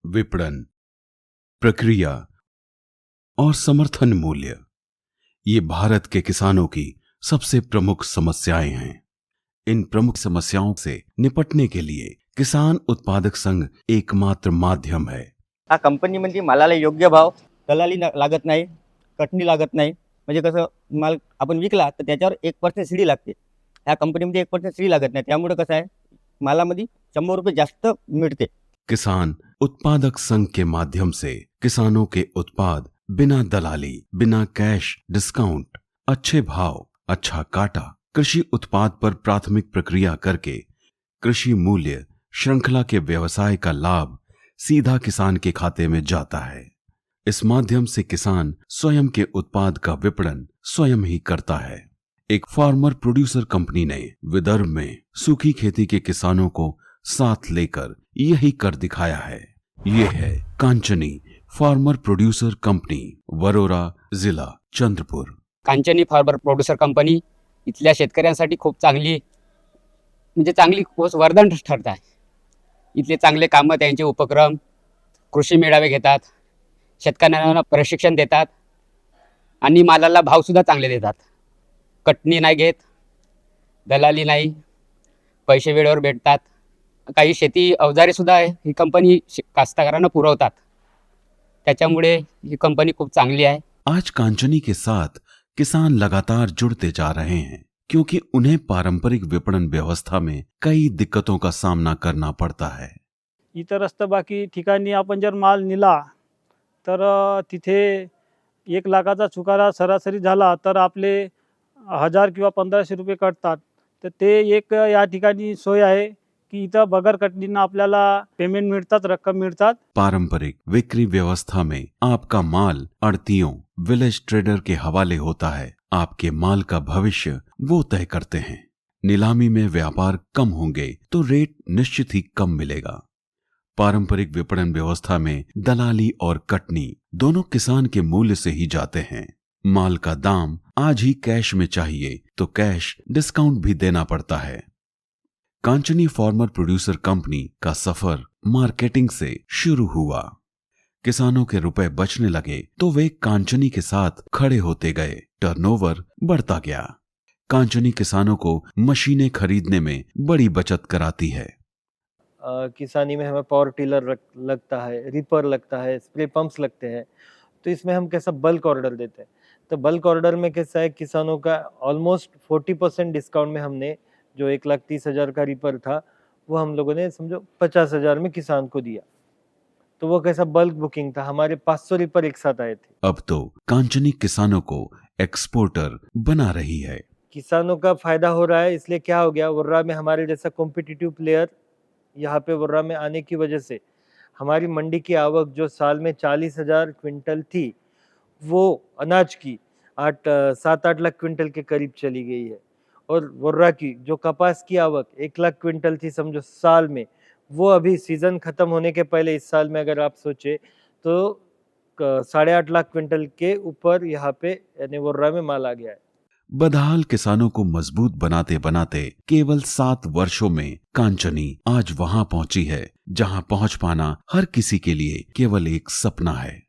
विपणन, प्रक्रिया और समर्थन मूल्य, ये भारत के किसानों की सबसे प्रमुख समस्याएं हैं। इन प्रमुख समस्याओं से निपटने के लिए किसान उत्पादक संघ एकमात्र माध्यम है। हा कंपनीमध्ये मालाला योग्य भाव, दलाली लागत नाही, कटणी लागत नाही। म्हणजे कसं माल आपण विकला तर त्याच्यावर 1% सीडी लागते। ह्या कंपनीमध्ये 1% सीडी लागत नाही, त्यामुळे कसं आहे मालामध्ये 100 रुपये जास्त मिळते। किसान उत्पादक संघ के माध्यम से किसानों के उत्पाद बिना दलाली, बिना कैश डिस्काउंट, अच्छे भाव, अच्छा काटा, कृषि उत्पाद पर प्राथमिक प्रक्रिया करके कृषि मूल्य श्रृंखला के व्यवसाय का लाभ सीधा किसान के खाते में जाता है। इस माध्यम से किसान स्वयं के उत्पाद का विपणन स्वयं ही करता है। एक फार्मर प्रोड्यूसर कंपनी ने विदर्भ में सूखी खेती के किसानों को साथ लेकर यही कर दिखाया है। ये है कांचनी फार्मर प्रोड्यूसर कंपनी, वरोरा, जिला चंद्रपुर। कांचनी फार्मर प्रोड्यूसर कंपनी इथल्या शेतकऱ्यांसाठी खूप चांगली वरदान ठरत आहे। इथले चांगले कामं, त्यांचे उपक्रम, कृषी मेळावे घेतात, शेतकऱ्यांना प्रशिक्षण देतात आणि मालाला भाव सुद्धा चांगले देतात। कटणी नाही घेत, दलाली नाही, पैसे वेळेवर भेटतात। काही शेती अवजारे सुद्धा ही कंपनी कास्तकारांना पुरवतात, त्याच्यामुळे ही कंपनी खूप चांगली आहे। आज कांचनी के साथ किसान लगातार जुड़ते जा रहे हैं, क्योंकि उन्हें पारंपरिक विपणन व्यवस्था में कई दिक्कतों का सामना करना पड़ता है। इतर बाकी ठिकाणी आपण जर माल नेला तर तिथे 1 लाखाचा चुकारा सरासरी झाला तर आपले 1000 किंवा 1500 रुपये कटतात। तर ते एक या ठिकाणी सोय आहे की इथं बगर कटणीनं आपल्याला पेमेंट मिळतात, रक्कम मिळतात। पारंपरिक बिक्री व्यवस्था में आपका माल आड़तियों, विलेज ट्रेडर के हवाले होता है। आपके माल का भविष्य वो तय करते हैं। नीलामी में व्यापार कम होंगे तो रेट निश्चित ही कम मिलेगा। पारंपरिक विपणन व्यवस्था में दलाली और कटनी दोनों किसान के मूल्य से ही जाते हैं। माल का दाम आज ही कैश में चाहिए तो कैश डिस्काउंट भी देना पड़ता है। कांचनी फार्मर प्रोड्यूसर कंपनी का सफर मार्केटिंग से शुरू हुआ। किसानों के रुपए बचने लगे तो वे कांचनी के साथ खड़े होते गए। टर्नओवर बढ़ता गया। कांचनी किसानों को मशीनें खरीदने में बड़ी बचत कराती है। किसानी में हमें पावर टिलर लगता है, रिपर लगता है, स्प्रे पंप्स लगते हैं, तो इसमें हम कैसा बल्क ऑर्डर देते हैं। तो बल्क ऑर्डर में कैसा है किसानों का ऑलमोस्ट 40% डिस्काउंट में हमने जो 1,30,000 का रिपर था वो हम लोगों ने समझो 50,000 में किसान को दिया। तो वो कैसा बल्क बुकिंग था, हमारे 500 रिपर एक साथ आए थे। अब तो कांचनी किसानों को एक्सपोर्टर बना रही है। किसानों का फायदा हो रहा है, इसलिए क्या हो गया, वर्रा में हमारे जैसा कॉम्पिटिटिव प्लेयर यहाँ पे वर्रा में आने की वजह से हमारी मंडी की आवक जो साल में 40,000 क्विंटल थी वो अनाज की 7-8 लाख क्विंटल के करीब चली गई है। और वर्रा की जो कपास की आवक 1 लाख क्विंटल थी समझो साल में, वो अभी सीजन खत्म होने के पहले इस साल में अगर आप सोचे तो 8.5 लाख क्विंटल के ऊपर यहाँ पे यानी वर्रा में माल आ गया है। बदहाल किसानों को मजबूत बनाते बनाते केवल 7 वर्षों में कांचनी आज वहां पहुंची है जहां पहुंच पाना हर किसी के लिए केवल एक सपना है।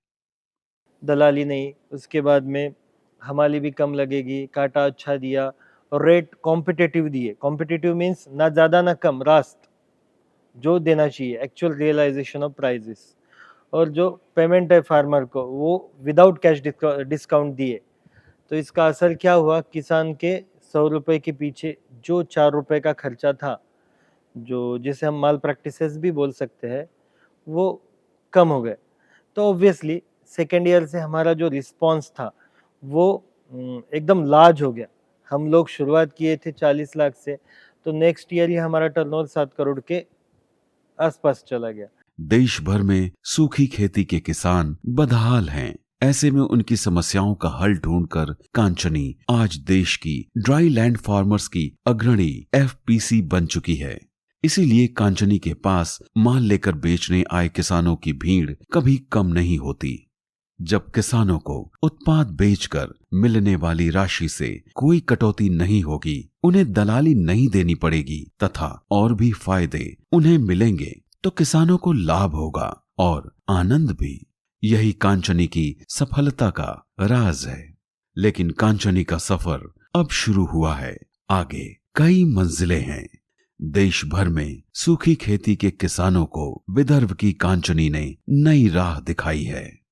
दलाली नहीं, उसके बाद में हमाली भी कम लगेगी, काटा अच्छा दिया और रेट कॉम्पिटिटिव दिए। कॉम्पिटिटिव मीन्स ना ज़्यादा ना कम, रास्त जो देना चाहिए, एक्चुअल रियलाइजेशन ऑफ प्राइजेस। और जो पेमेंट है फार्मर को वो विदाउट कैश डिस्काउंट दिए। तो इसका असर क्या हुआ, किसान के 100 रुपये के पीछे जो 4 रुपये का खर्चा था, जो जिसे हम माल प्रैक्टिसेस भी बोल सकते हैं, वो कम हो गए। तो ऑब्वियसली सेकेंड ईयर से हमारा जो रिस्पॉन्स था वो एकदम लार्ज हो गया। हम लोग शुरुआत किए थे 40 लाख से, तो नेक्स्ट ईयर ही हमारा टर्नओवर 7 करोड़ के आसपास चला गया। देश भर में सूखी खेती के किसान बदहाल हैं। ऐसे में उनकी समस्याओं का हल ढूंढकर कांचनी आज देश की ड्राई लैंड फार्मर्स की अग्रणी एफपीसी बन चुकी है। इसीलिए कांचनी के पास माल लेकर बेचने आए किसानों की भीड़ कभी कम नहीं होती। जब किसानों को उत्पाद बेचकर मिलने वाली राशि से कोई कटौती नहीं होगी, उन्हें दलाली नहीं देनी पड़ेगी तथा और भी फायदे उन्हें मिलेंगे, तो किसानों को लाभ होगा। और आनंद भी। यही कांचनी की सफलता का राज है। लेकिन कांचनी का सफर अब शुरू हुआ है। आगे कई मंजिलें हैं। देश भर में सूखी खेती के किसानों को विदर्भ की कांचनी ने नई राह दिखाई है।